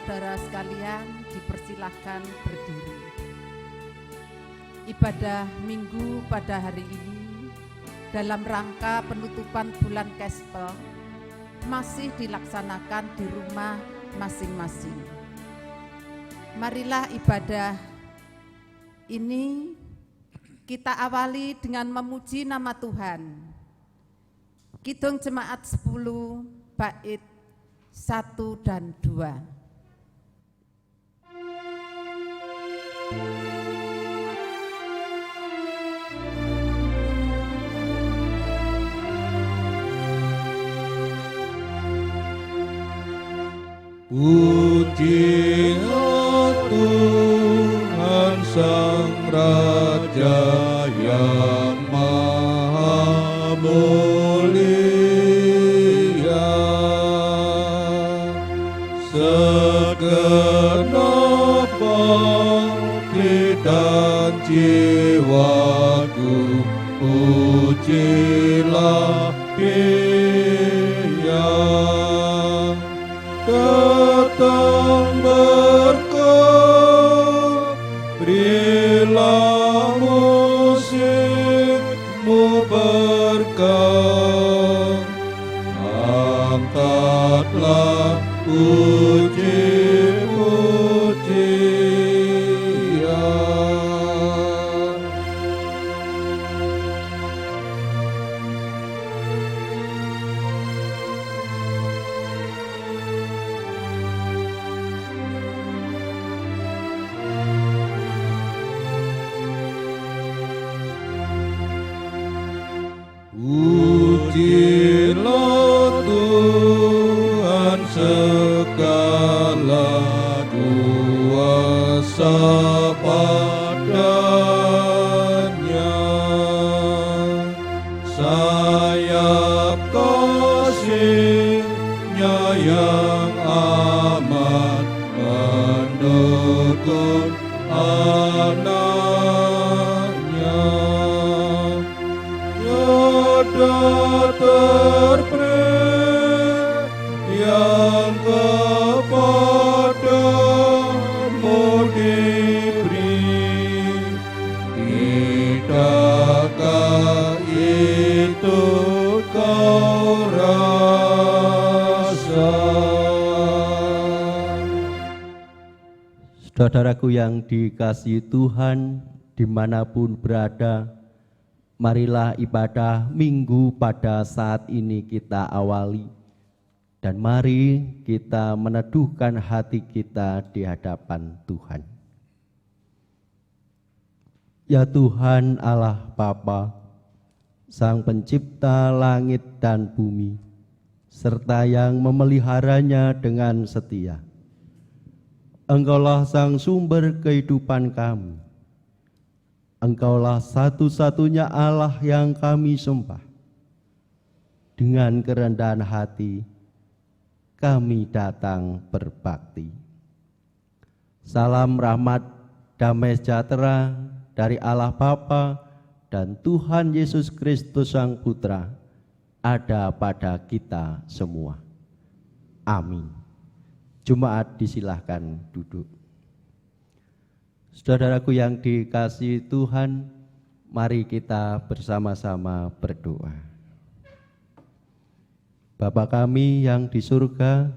saudara sekalian, dipersilahkan berdiri. Ibadah Minggu pada hari ini dalam rangka penutupan bulan Kespel masih dilaksanakan di rumah masing-masing. Marilah ibadah ini kita awali dengan memuji nama Tuhan. Kidung Jemaat 10 bait 1 dan 2. Pujilah Tuhan Sang Raja yang Maha Mulia. Segenap hati dan jiwaku, pujilah Dia. Datang berkat, berilah musikmu berkat, angkatlah puji-pujian. Pujilah Tuhan segala kuasa padanya. Sayap kasih-Nya yang amat mendukung anaknya. Tiada terperi yang kepadamu diberi, tidakkah itu kau rasa? Saudaraku yang dikasihi Tuhan, dimanapun berada, marilah ibadah Minggu pada saat ini kita awali, dan mari kita meneduhkan hati kita di hadapan Tuhan. Ya Tuhan Allah Bapa, Sang Pencipta langit dan bumi, serta yang memeliharanya dengan setia. Engkaulah Sang Sumber kehidupan kami. Engkaulah satu-satunya Allah yang kami sembah. Dengan kerendahan hati, kami datang berbakti. Salam rahmat, damai sejahtera dari Allah Bapa dan Tuhan Yesus Kristus Sang Putra ada pada kita semua. Amin. Jemaat disilahkan duduk. Saudaraku yang dikasihi Tuhan, mari kita bersama-sama berdoa. Bapa kami yang di surga,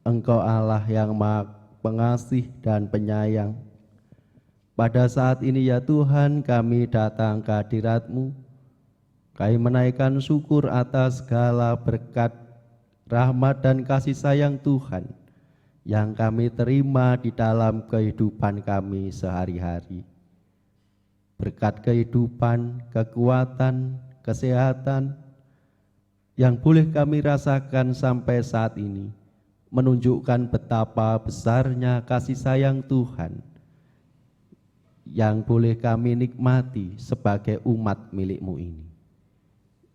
Engkau Allah yang Maha Pengasih dan Penyayang. Pada saat ini ya Tuhan, kami datang ke hadirat-Mu. Kami menaikkan syukur atas segala berkat, rahmat dan kasih sayang Tuhan yang kami terima di dalam kehidupan kami sehari-hari. Berkat kehidupan, kekuatan, kesehatan yang boleh kami rasakan sampai saat ini menunjukkan betapa besarnya kasih sayang Tuhan yang boleh kami nikmati sebagai umat milik-Mu ini.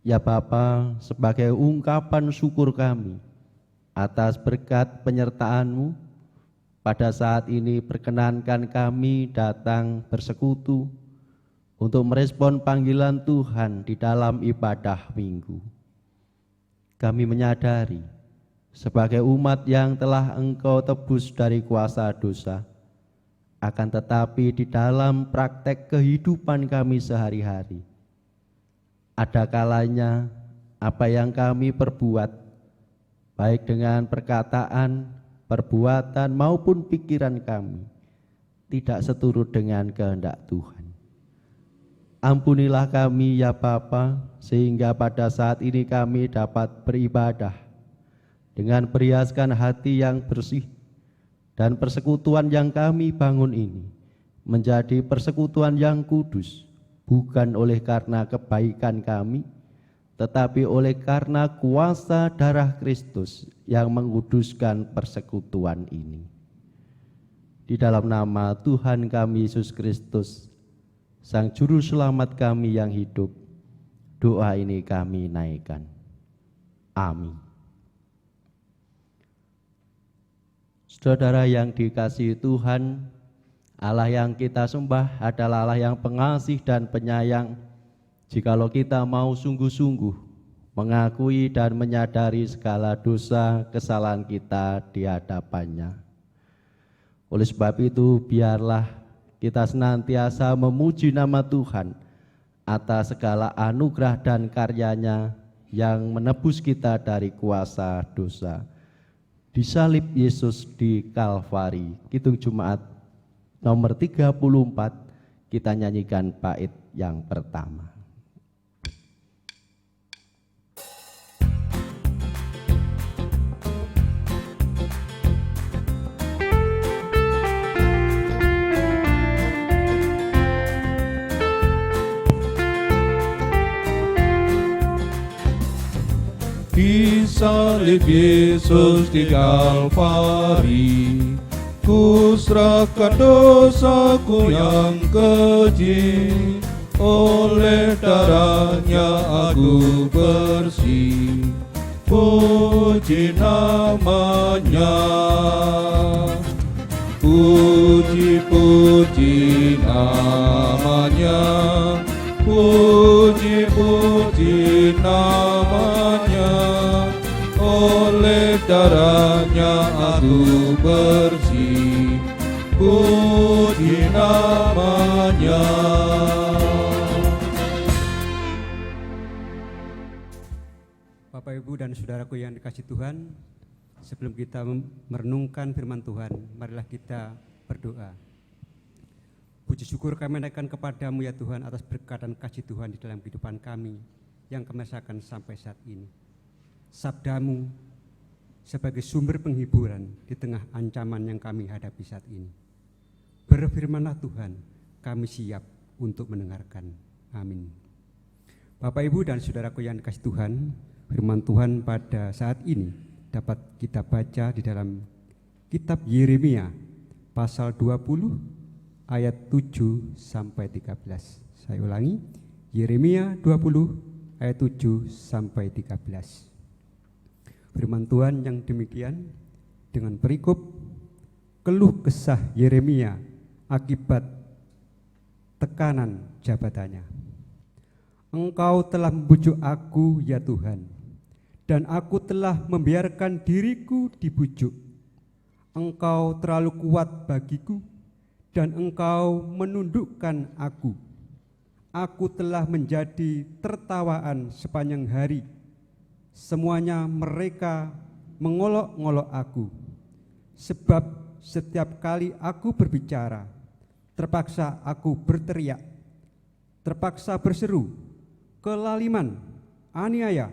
Ya Bapa, sebagai ungkapan syukur kami atas berkat penyertaan-Mu, pada saat ini perkenankan kami datang bersekutu untuk merespon panggilan Tuhan di dalam ibadah Minggu. Kami menyadari sebagai umat yang telah Engkau tebus dari kuasa dosa. Akan tetapi di dalam praktek kehidupan kami sehari-hari, ada kalanya apa yang kami perbuat, baik dengan perkataan, perbuatan maupun pikiran kami, tidak seturut dengan kehendak Tuhan. Ampunilah kami ya Bapa, sehingga pada saat ini kami dapat beribadah dengan perhiaskan hati yang bersih, dan persekutuan yang kami bangun ini menjadi persekutuan yang kudus, bukan oleh karena kebaikan kami, tetapi oleh karena kuasa darah Kristus yang menguduskan persekutuan ini. Di dalam nama Tuhan kami Yesus Kristus, Sang Juru Selamat kami yang hidup, doa ini kami naikkan. Amin. Saudara yang dikasihi Tuhan, Allah yang kita sembah adalah Allah yang pengasih dan penyayang. Jikalau kita mau sungguh-sungguh mengakui dan menyadari segala dosa kesalahan kita di hadapannya. Oleh sebab itu, biarlah kita senantiasa memuji nama Tuhan atas segala anugerah dan karyanya yang menebus kita dari kuasa dosa. Disalib Yesus di Kalvari. Kidung Jumat nomor 34, kita nyanyikan bait yang pertama. Disalib Yesus di Kalvari, ku serahkan dosaku yang keji, oleh darahnya aku bersih, puji namanya. Puji-puji namanya, puji-puji namanya, oleh darahnya aku bersih, puji namanya. Bapak, Ibu, dan saudaraku yang dikasihi Tuhan, sebelum kita merenungkan firman Tuhan, marilah kita berdoa. Puji syukur kami naikkan kepadamu ya Tuhan atas berkat dan kasih Tuhan di dalam kehidupan kami yang kami rasakan sampai saat ini. Sabdamu sebagai sumber penghiburan di tengah ancaman yang kami hadapi saat ini. Berfirmanlah Tuhan, kami siap untuk mendengarkan. Amin. Bapak, Ibu, dan saudaraku yang dikasihi Tuhan, firman Tuhan pada saat ini dapat kita baca di dalam kitab Yeremia pasal 20 ayat 7 sampai 13. Saya ulangi, Yeremia 20 ayat 7 sampai 13. Firman Tuhan yang demikian dengan perikop keluh kesah Yeremia akibat tekanan jabatannya. Engkau telah membujuk aku ya Tuhan, dan aku telah membiarkan diriku dibujuk. Engkau terlalu kuat bagiku, dan engkau menundukkan aku. Aku telah menjadi tertawaan sepanjang hari. Semuanya mereka mengolok-ngolok aku. Sebab setiap kali aku berbicara, terpaksa aku berteriak, terpaksa berseru, kelaliman, aniaya.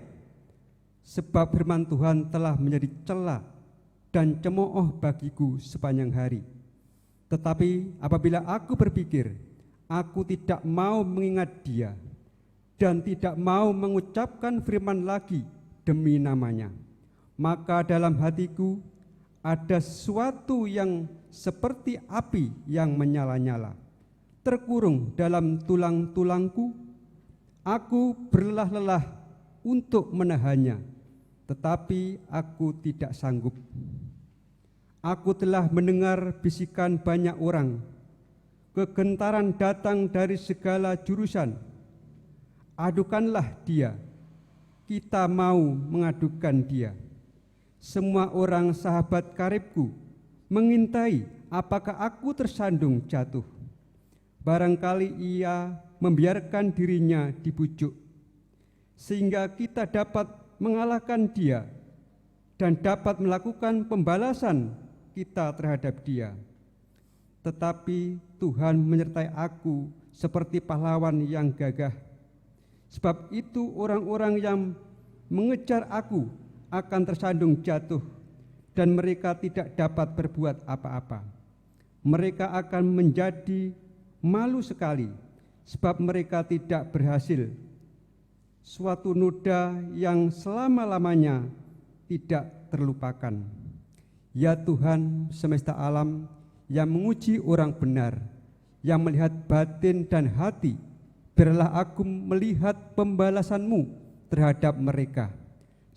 Sebab firman Tuhan telah menjadi cela dan cemooh bagiku sepanjang hari. Tetapi apabila aku berpikir, aku tidak mau mengingat dia dan tidak mau mengucapkan firman lagi demi namanya, maka dalam hatiku ada sesuatu yang seperti api yang menyala-nyala, terkurung dalam tulang-tulangku. Aku berlelah-lelah untuk menahannya, tetapi aku tidak sanggup. Aku telah mendengar bisikan banyak orang, kegentaran datang dari segala jurusan. Adukanlah dia, kita mau mengadukan dia. Semua orang sahabat karibku mengintai apakah aku tersandung jatuh. Barangkali ia membiarkan dirinya dibujuk, sehingga kita dapat mengalahkan dia dan dapat melakukan pembalasan kita terhadap dia. Tetapi Tuhan menyertai aku seperti pahlawan yang gagah. Sebab itu orang-orang yang mengejar aku akan tersandung jatuh, dan mereka tidak dapat berbuat apa-apa. Mereka akan menjadi malu sekali, sebab mereka tidak berhasil. Suatu noda yang selama-lamanya tidak terlupakan. Ya Tuhan semesta alam, yang menguji orang benar, yang melihat batin dan hati, biarlah aku melihat pembalasan-Mu terhadap mereka,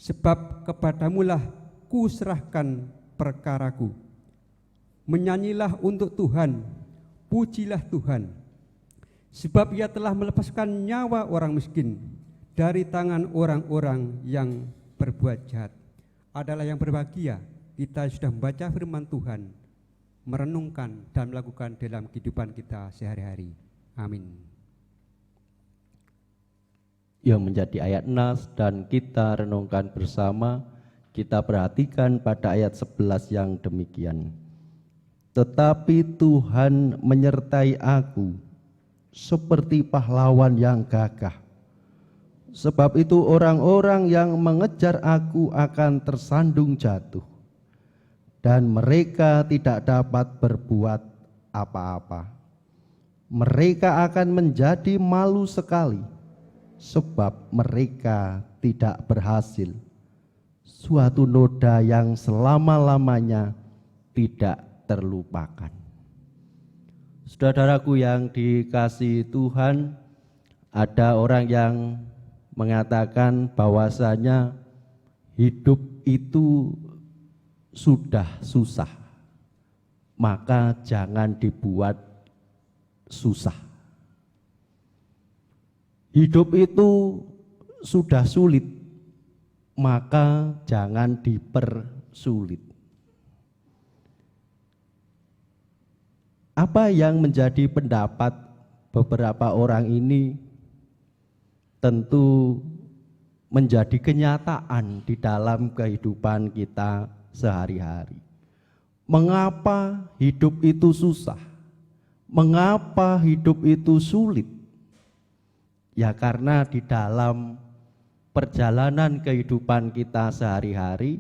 sebab kepadamu-lah ku serahkan perkaraku. Menyanyilah untuk Tuhan, pujilah Tuhan, sebab Ia telah melepaskan nyawa orang miskin dari tangan orang-orang yang berbuat jahat. Adalah yang berbahagia kita sudah membaca firman Tuhan, merenungkan dan melakukan dalam kehidupan kita sehari-hari. Amin. Yang menjadi ayat nas dan kita renungkan bersama, kita perhatikan pada ayat 11 yang demikian. Tetapi Tuhan menyertai aku seperti pahlawan yang gagah. Sebab itu orang-orang yang mengejar aku akan tersandung jatuh, dan mereka tidak dapat berbuat apa-apa. Mereka akan menjadi malu sekali, sebab mereka tidak berhasil. Suatu noda yang selama-lamanya tidak terlupakan. Saudaraku yang dikasihi Tuhan, ada orang yang mengatakan bahwasanya hidup itu sudah susah, maka jangan dibuat susah. Hidup itu sudah sulit, maka jangan dipersulit. Apa yang menjadi pendapat beberapa orang ini tentu menjadi kenyataan di dalam kehidupan kita sehari-hari. Mengapa hidup itu susah? Mengapa hidup itu sulit? Ya karena di dalam perjalanan kehidupan kita sehari-hari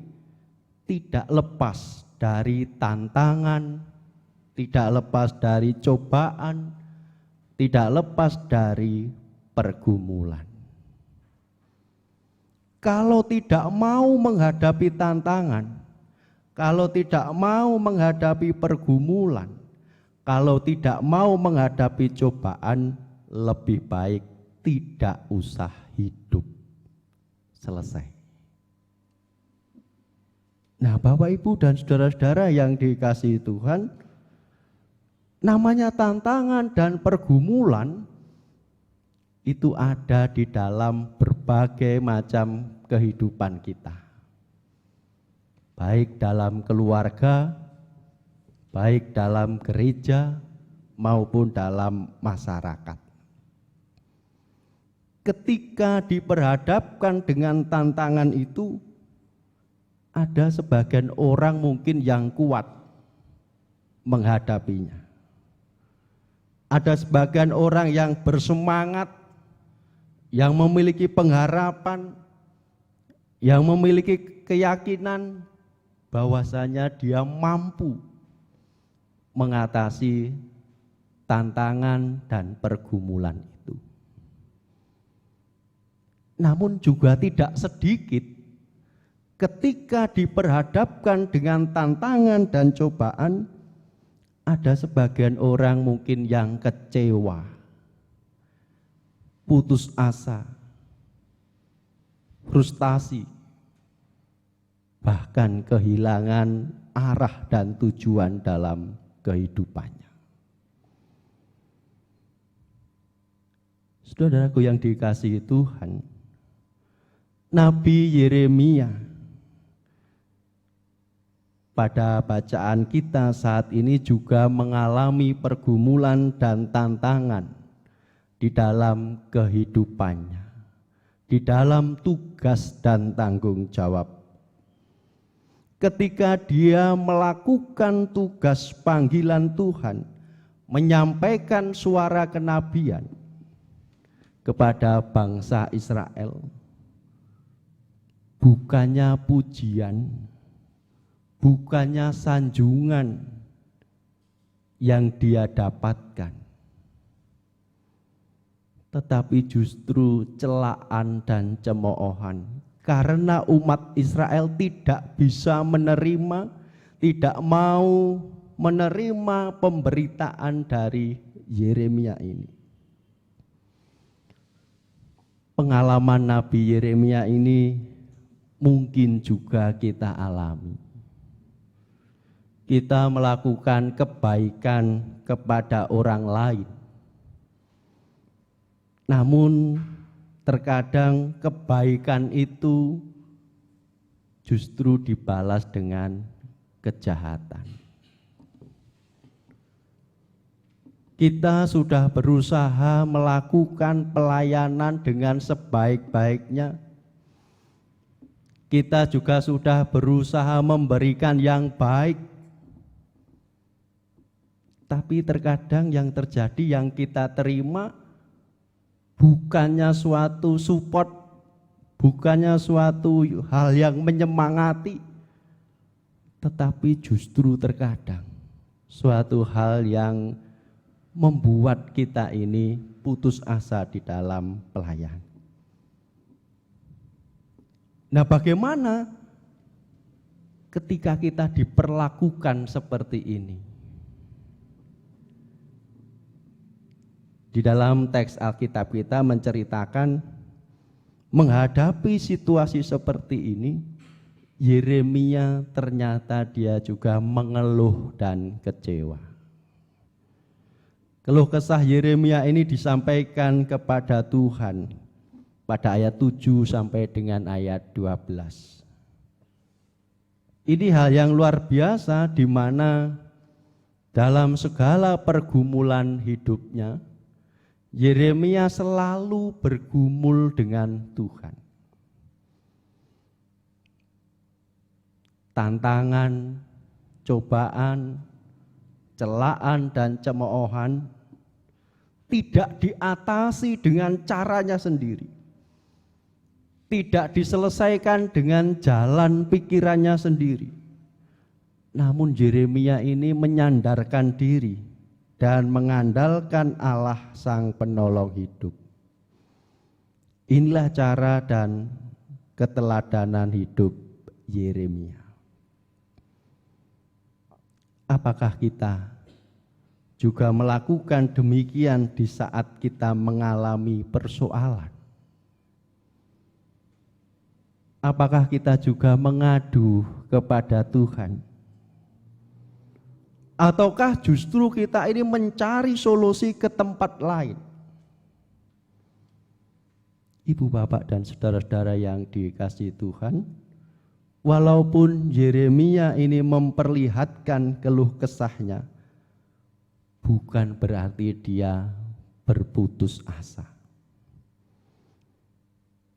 tidak lepas dari tantangan, tidak lepas dari cobaan, tidak lepas dari pergumulan. Kalau tidak mau menghadapi tantangan, kalau tidak mau menghadapi pergumulan, kalau tidak mau menghadapi cobaan, lebih baik tidak usah hidup. Selesai. Nah, Bapak Ibu dan saudara-saudara yang dikasihi Tuhan, namanya tantangan dan pergumulan itu ada di dalam berbagai macam kehidupan kita. Baik dalam keluarga, baik dalam gereja, maupun dalam masyarakat. Ketika diperhadapkan dengan tantangan itu, ada sebagian orang mungkin yang kuat menghadapinya. Ada sebagian orang yang bersemangat, yang memiliki pengharapan, yang memiliki keyakinan bahwasanya dia mampu mengatasi tantangan dan pergumulan itu. Namun juga tidak sedikit ketika diperhadapkan dengan tantangan dan cobaan, ada sebagian orang mungkin yang kecewa, putus asa, frustasi, bahkan kehilangan arah dan tujuan dalam kehidupannya. Saudaraku yang dikasihi Tuhan, Nabi Yeremia pada bacaan kita saat ini juga mengalami pergumulan dan tantangan di dalam kehidupannya, di dalam tugas dan tanggung jawab. Ketika dia melakukan tugas panggilan Tuhan, menyampaikan suara kenabian kepada bangsa Israel, bukannya pujian, bukannya sanjungan yang dia dapatkan, tetapi justru celaan dan cemoohan, karena umat Israel tidak bisa menerima, tidak mau menerima pemberitaan dari Yeremia ini. Pengalaman Nabi Yeremia ini mungkin juga kita alami. Kita melakukan kebaikan kepada orang lain, namun terkadang kebaikan itu justru dibalas dengan kejahatan. Kita sudah berusaha melakukan pelayanan dengan sebaik-baiknya. Kita juga sudah berusaha memberikan yang baik. Tapi terkadang yang terjadi, yang kita terima bukannya suatu support, bukannya suatu hal yang menyemangati, tetapi justru terkadang suatu hal yang membuat kita ini putus asa di dalam pelayanan. Nah, bagaimana ketika kita diperlakukan seperti ini? Di dalam teks Alkitab kita menceritakan menghadapi situasi seperti ini, Yeremia ternyata dia juga mengeluh dan kecewa. Keluh kesah Yeremia ini disampaikan kepada Tuhan pada ayat 7 sampai dengan ayat 12. Ini hal yang luar biasa di mana dalam segala pergumulan hidupnya, Yeremia selalu bergumul dengan Tuhan. Tantangan, cobaan, celaan dan cemoohan tidak diatasi dengan caranya sendiri. Tidak diselesaikan dengan jalan pikirannya sendiri. Namun Yeremia ini menyandarkan diri dan mengandalkan Allah Sang Penolong hidup. Inilah cara dan keteladanan hidup Yeremia. Apakah kita juga melakukan demikian di saat kita mengalami persoalan? Apakah kita juga mengadu kepada Tuhan? Ataukah justru kita ini mencari solusi ke tempat lain? Ibu, bapak, dan saudara-saudara yang dikasihi Tuhan, walaupun Yeremia ini memperlihatkan keluh kesahnya, bukan berarti dia berputus asa.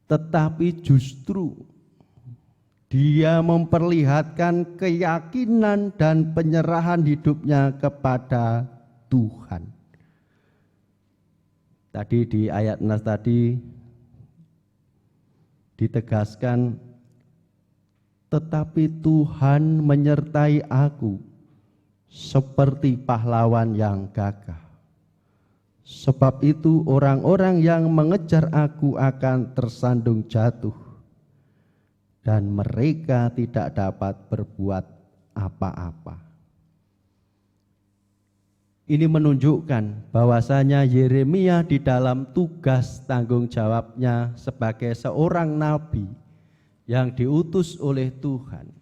Tetapi justru dia memperlihatkan keyakinan dan penyerahan hidupnya kepada Tuhan. Tadi di ayat 6 tadi ditegaskan, tetapi Tuhan menyertai aku seperti pahlawan yang gagah. Sebab itu orang-orang yang mengejar aku akan tersandung jatuh, dan mereka tidak dapat berbuat apa-apa. Ini menunjukkan bahwasanya Yeremia di dalam tugas tanggung jawabnya sebagai seorang nabi yang diutus oleh Tuhan,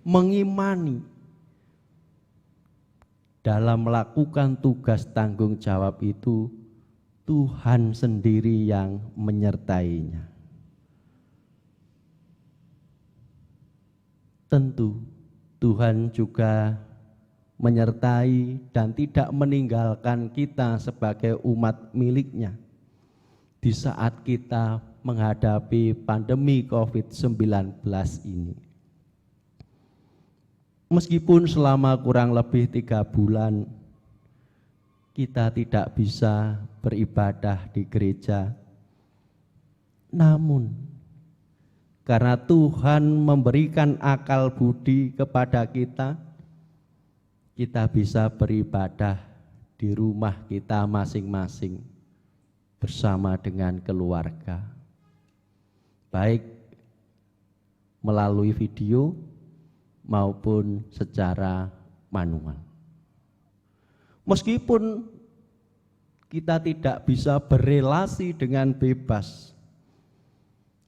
mengimani dalam melakukan tugas tanggung jawab itu Tuhan sendiri yang menyertainya. Tentu Tuhan juga menyertai dan tidak meninggalkan kita sebagai umat milik-Nya di saat kita menghadapi pandemi COVID-19 ini. Meskipun selama kurang lebih 3 bulan kita tidak bisa beribadah di gereja, namun karena Tuhan memberikan akal budi kepada kita, kita bisa beribadah di rumah kita masing-masing bersama dengan keluarga, baik melalui video maupun secara manual. Meskipun kita tidak bisa berelasi dengan bebas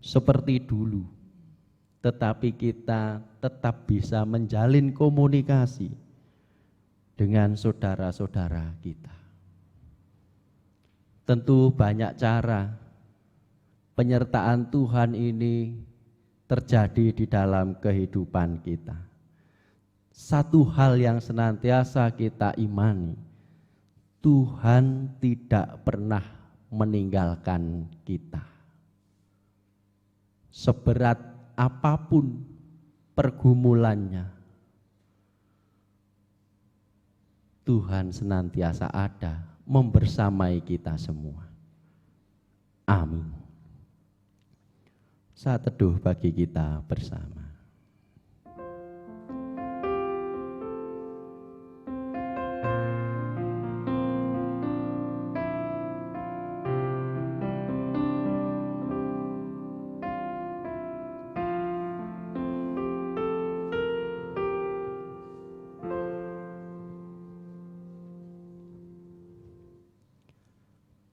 seperti dulu, tetapi kita tetap bisa menjalin komunikasi dengan saudara-saudara kita. Tentu banyak cara penyertaan Tuhan ini terjadi di dalam kehidupan kita. Satu hal yang senantiasa kita imani, Tuhan tidak pernah meninggalkan kita. Seberat apapun pergumulannya, Tuhan senantiasa ada membersamai kita semua. Amin. Saat teduh bagi kita bersama.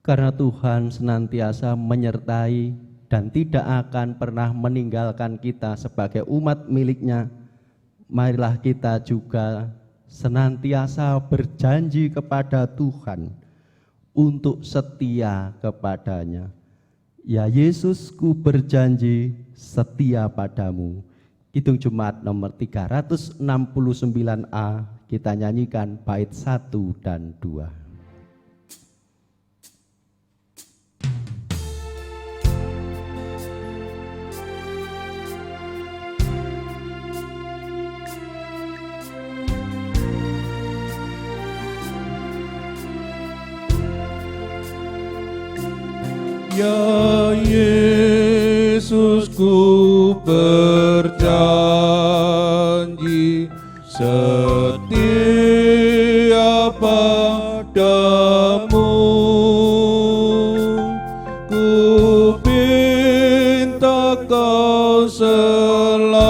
Karena Tuhan senantiasa menyertai dan tidak akan pernah meninggalkan kita sebagai umat milik-Nya, marilah kita juga senantiasa berjanji kepada Tuhan untuk setia kepada-Nya. Ya Yesus, ku berjanji setia padamu. Kidung Jemaat nomor 369A, kita nyanyikan bait 1 dan 2. Ya Yesus, ku berjanji setia padamu. Ku minta kau selalu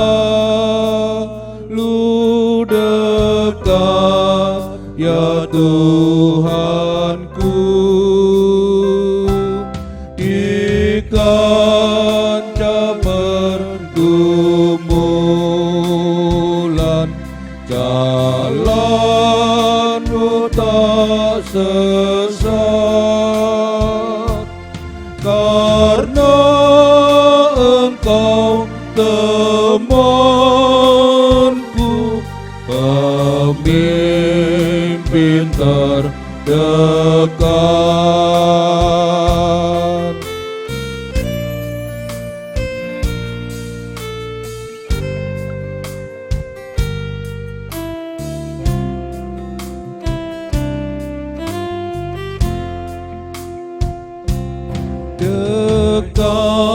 dekat, ya Tuhanku. Kancah pergumulan, jalanmu tak sesat, karena Engkau temanku, pemimpin terdekat.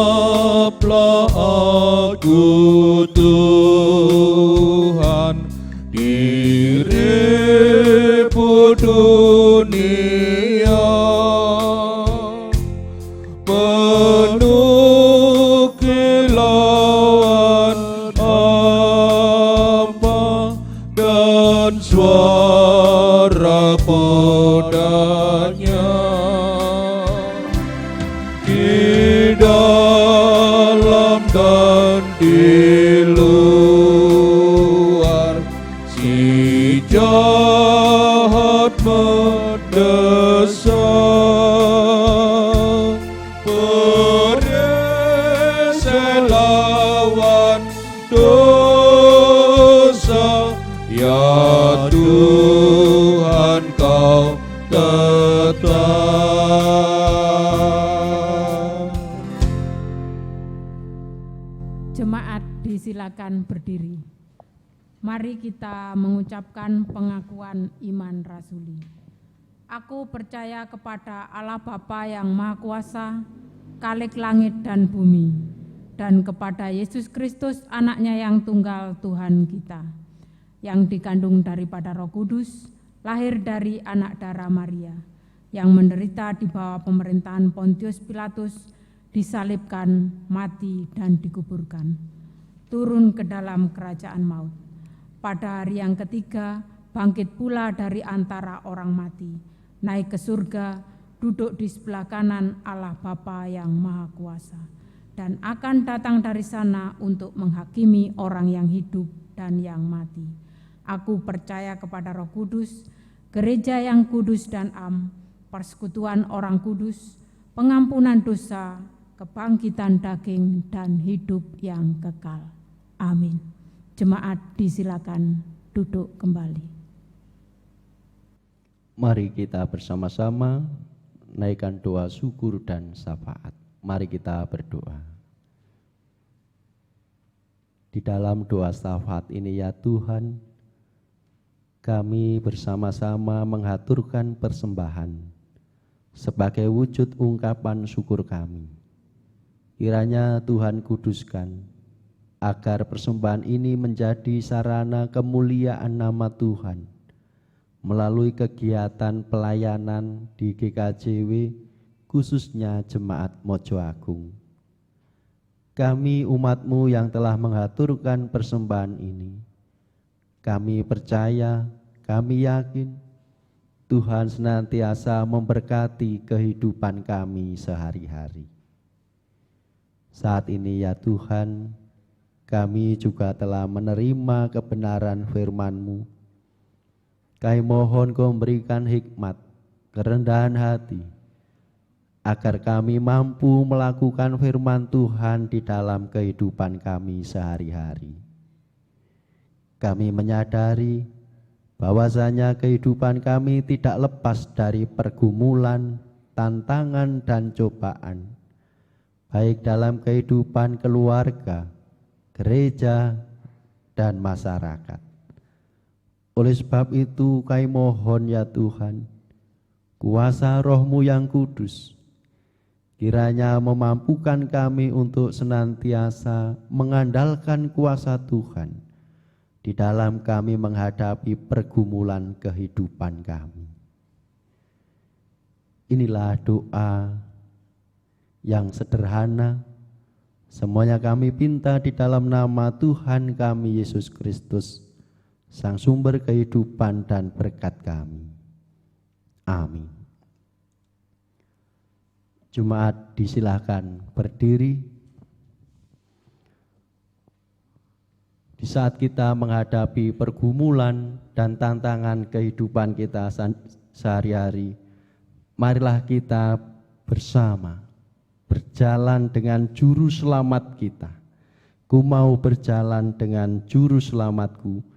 Dekaplah aku Tuhan, dirimu dunia penuh kilauan hampa dan suara podanya. Di dalam dan di luar, si jahat mendesak, perisai lawan dosa, Jemaat disilakan berdiri. Mari kita mengucapkan pengakuan iman rasuli. Aku percaya kepada Allah Bapa yang Maha Kuasa, Khalik langit dan bumi, dan kepada Yesus Kristus anaknya yang tunggal Tuhan kita, yang dikandung daripada Roh Kudus, lahir dari anak darah Maria, yang menderita di bawah pemerintahan Pontius Pilatus, disalibkan, mati, dan dikuburkan, turun ke dalam kerajaan maut. Pada hari yang ketiga, bangkit pula dari antara orang mati, naik ke surga, duduk di sebelah kanan Allah Bapa yang Maha Kuasa, dan akan datang dari sana untuk menghakimi orang yang hidup dan yang mati. Aku percaya kepada Roh Kudus, gereja yang kudus dan am, persekutuan orang kudus, pengampunan dosa, kebangkitan daging, dan hidup yang kekal. Amin. Jemaat disilakan duduk kembali. Mari kita bersama-sama naikkan doa syukur dan syafaat. Mari kita berdoa. Di dalam doa syafaat ini ya Tuhan, kami bersama-sama menghaturkan persembahan sebagai wujud ungkapan syukur kami. Kiranya Tuhan kuduskan agar persembahan ini menjadi sarana kemuliaan nama Tuhan melalui kegiatan pelayanan di GKJW, khususnya Jemaat Mojo Agung. Kami umat-Mu yang telah menghaturkan persembahan ini, kami percaya, kami yakin Tuhan senantiasa memberkati kehidupan kami sehari-hari. Saat ini ya Tuhan, kami juga telah menerima kebenaran firman-Mu. Kami mohon Kau memberikan hikmat, kerendahan hati, agar kami mampu melakukan firman Tuhan di dalam kehidupan kami sehari-hari. Kami menyadari bahwasanya kehidupan kami tidak lepas dari pergumulan, tantangan, dan cobaan, baik dalam kehidupan keluarga, gereja, dan masyarakat. Oleh sebab itu kami mohon ya Tuhan, kuasa Roh-Mu yang kudus, kiranya memampukan kami untuk senantiasa mengandalkan kuasa Tuhan di dalam kami menghadapi pergumulan kehidupan kami. Inilah doa yang sederhana, semuanya kami pinta di dalam nama Tuhan kami Yesus Kristus, Sang sumber kehidupan dan berkat kami. Amin. Jemaat disilakan berdiri. Di saat kita menghadapi pergumulan dan tantangan kehidupan kita sehari-hari, marilah kita bersama berjalan dengan juru selamat kita. Ku mau berjalan dengan juru selamatku.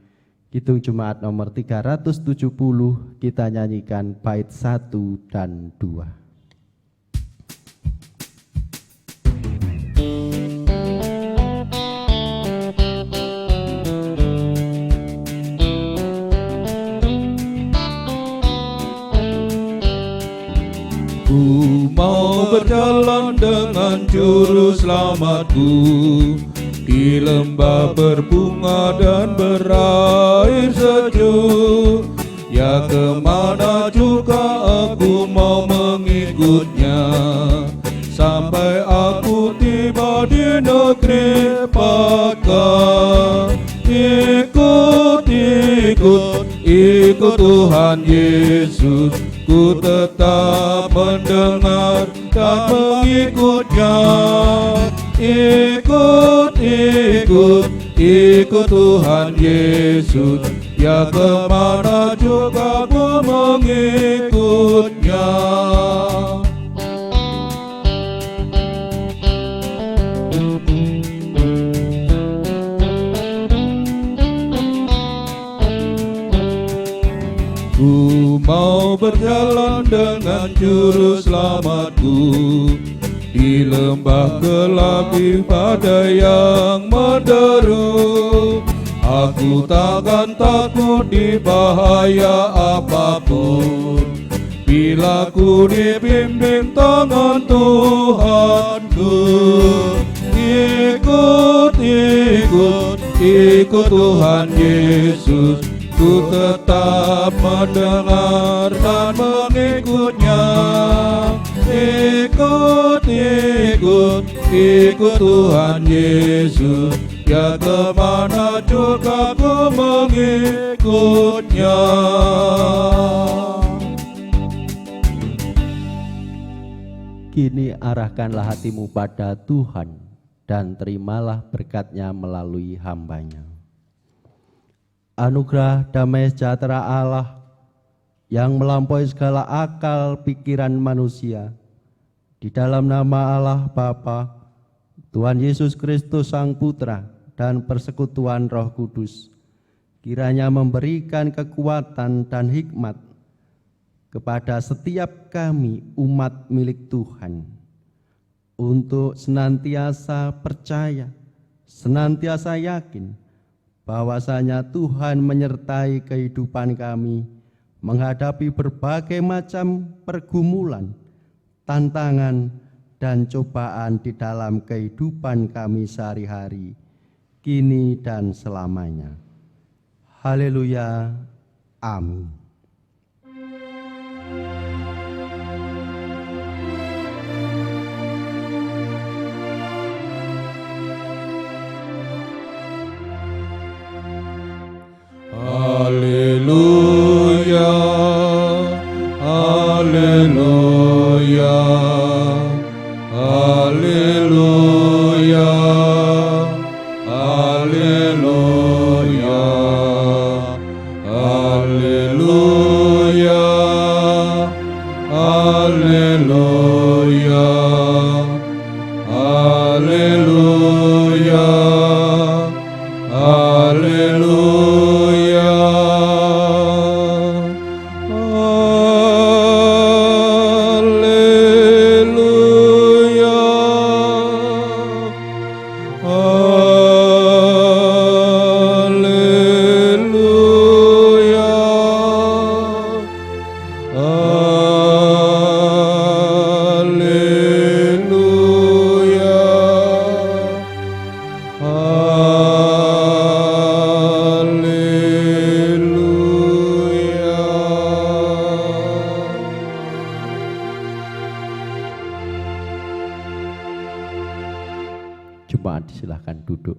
Kidung Jemaat nomor 370, kita nyanyikan bait 1 dan 2. Ku mau berjalan dengan juru selamatku di lembah berbunga dan berair sejuk. Ya kemana juga aku mau mengikutnya, sampai aku tiba di negeri Pakkah. Ikut Tuhan Yesus, ku tetap mendengar dan mengikutnya. Ikut Tuhan Yesus, ya kemana juga ku mengikutnya. Ku mau berjalan dengan juru selamatku di lembah gelap di badai yang menderu. Aku takkan takut di bahaya apapun, bila ku dibimbing tangan Tuhanku. Ikut Tuhan Yesus, ku tetap mendengar dan mengikutnya. Ikut Tuhan Yesus, ya kemana juga ku mengikutnya. Kini arahkanlah hatimu pada Tuhan dan terimalah berkat-Nya melalui hamba-Nya. Anugerah damai sejahtera Allah yang melampaui segala akal pikiran manusia, di dalam nama Allah Bapa, Tuhan Yesus Kristus Sang Putra, dan persekutuan Roh Kudus, kiranya memberikan kekuatan dan hikmat kepada setiap kami umat milik Tuhan, untuk senantiasa percaya, senantiasa yakin bahwasanya Tuhan menyertai kehidupan kami menghadapi berbagai macam pergumulan, tantangan, dan cobaan di dalam kehidupan kami sehari-hari, kini dan selamanya. Haleluya. Amin. Haleluya, haleluya, haleluya, haleluya, haleluya, haleluya, haleluya, haleluya. Jemaat silakan duduk.